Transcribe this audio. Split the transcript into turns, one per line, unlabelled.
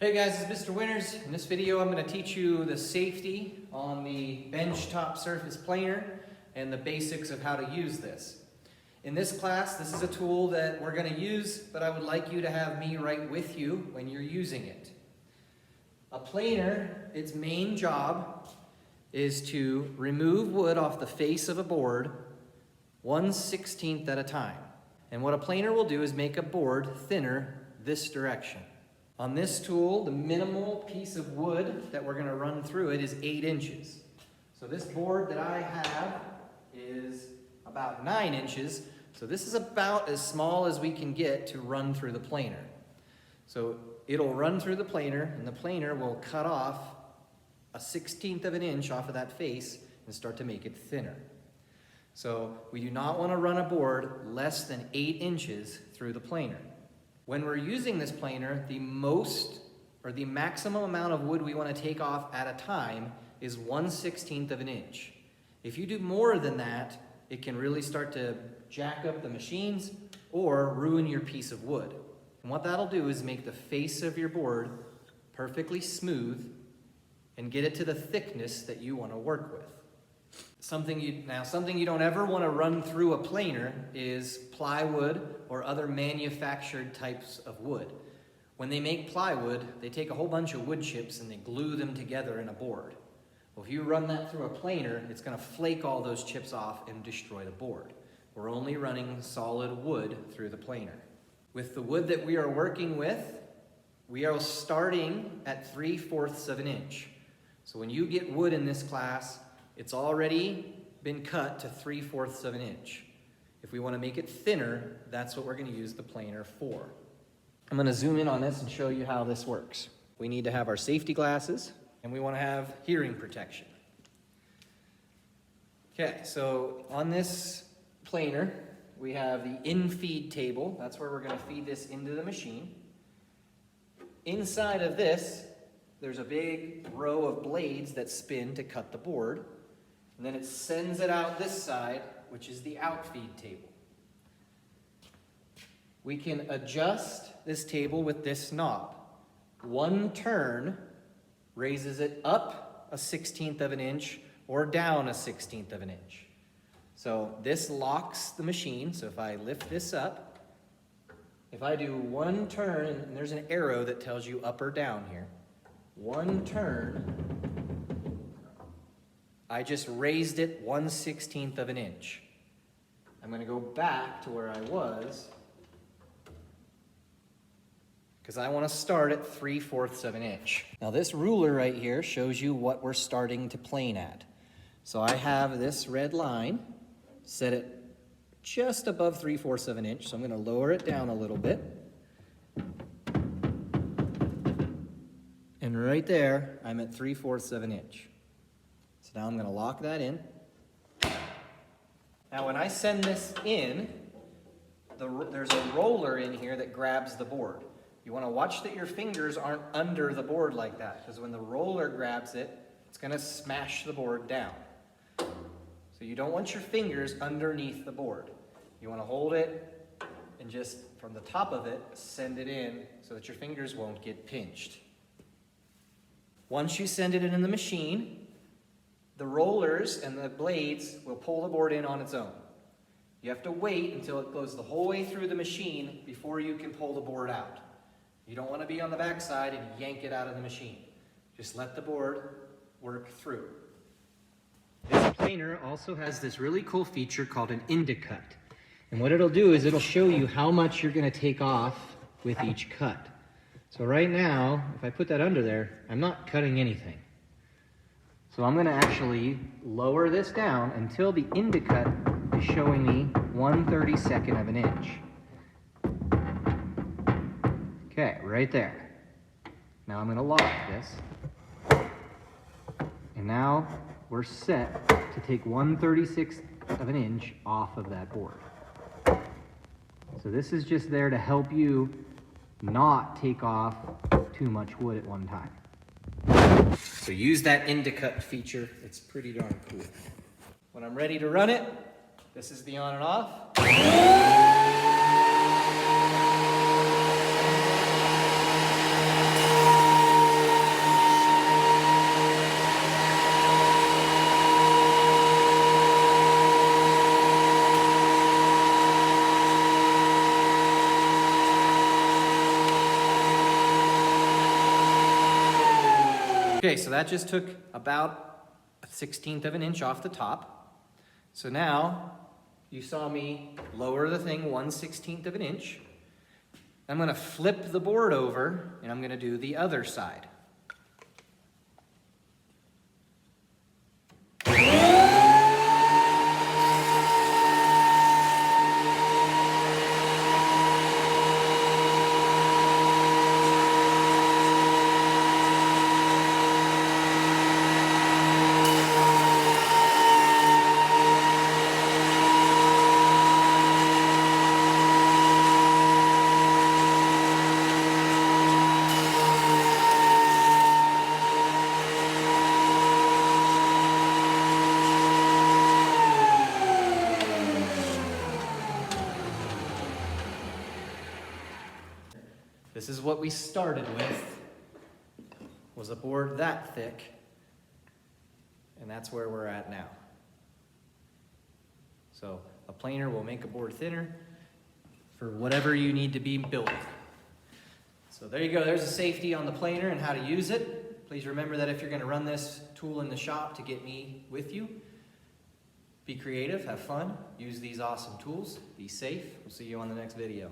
Hey guys, it's Mr. Winters. In this video I'm going to teach you the safety on the benchtop surface planer and the basics of how to use this. In this class, this is a tool that we're going to use, but I would like you to have me right with you when you're using it. A planer, its main job is to remove wood off the face of a board 1/16 at a time. And what a planer will do is make a board thinner this direction. On this tool, the minimal piece of wood that we're going to run through it is 8 inches. So this board that I have is about 9 inches. So this is about as small as we can get to run through the planer. So it'll run through the planer, and the planer will cut off a 1/16 of an inch off of that face and start to make it thinner. So we do not want to run a board less than 8 inches through the planer. When we're using this planer, the maximum amount of wood we want to take off at a time is 1/16 of an inch. If you do more than that, it can really start to jack up the machines or ruin your piece of wood. And what that'll do is make the face of your board perfectly smooth and get it to the thickness that you want to work with. Something you don't ever want to run through a planer is plywood or other manufactured types of wood. When they make plywood, they take a whole bunch of wood chips and they glue them together in a board. Well, if you run that through a planer, it's going to flake all those chips off and destroy the board. We're only running solid wood through the planer. With the wood that we are working with, we are starting at 3/4 of an inch. So when you get wood in this class, it's already been cut to 3/4 of an inch. If we want to make it thinner, that's what we're going to use the planer for. I'm going to zoom in on this and show you how this works. We need to have our safety glasses, and we want to have hearing protection. Okay, so on this planer, we have the in-feed table. That's where we're going to feed this into the machine. Inside of this, there's a big row of blades that spin to cut the board. And then it sends it out this side, which is the outfeed table. We can adjust this table with this knob. One turn raises it up a 1/16 of an inch or down a 1/16 of an inch. So this locks the machine. So if I lift this up, if I do one turn, and there's an arrow that tells you up or down here, one turn, I just raised it 1/16 of an inch. I'm going to go back to where I was because I want to start at 3/4 of an inch. Now this ruler right here shows you what we're starting to plane at. So I have this red line set at just above 3/4 of an inch. So I'm going to lower it down a little bit. And right there, I'm at 3/4 of an inch. So now I'm going to lock that in. Now when I send this in, there's a roller in here that grabs the board. You want to watch that your fingers aren't under the board like that, because when the roller grabs it, it's going to smash the board down. So you don't want your fingers underneath the board. You want to hold it and just from the top of it, send it in so that your fingers won't get pinched. Once you send it in the machine, the rollers and the blades will pull the board in on its own. You have to wait until it goes the whole way through the machine before you can pull the board out. You don't want to be on the back side and yank it out of the machine. Just let the board work through. This planer also has this really cool feature called an Indicut. And what it'll do is it'll show you how much you're going to take off with each cut. So right now, if I put that under there, I'm not cutting anything. So I'm going to actually lower this down until the Indicut is showing me 1/32 of an inch. Okay, right there. Now I'm going to lock this. And now we're set to take 1/36 of an inch off of that board. So this is just there to help you not take off too much wood at one time. So use that Indicut feature. It's pretty darn cool. When I'm ready to run it, this is the on and off. Okay, so that just took about 1/16 of an inch off the top. So now, you saw me lower the thing 1/16 of an inch. I'm gonna flip the board over and I'm gonna do the other side. This is what we started with, was a board that thick, and that's where we're at now. So a planer will make a board thinner for whatever you need to be building. So there you go, there's a safety on the planer and how to use it. Please remember that if you're gonna run this tool in the shop to get me with you, be creative, have fun, use these awesome tools, be safe. We'll see you on the next video.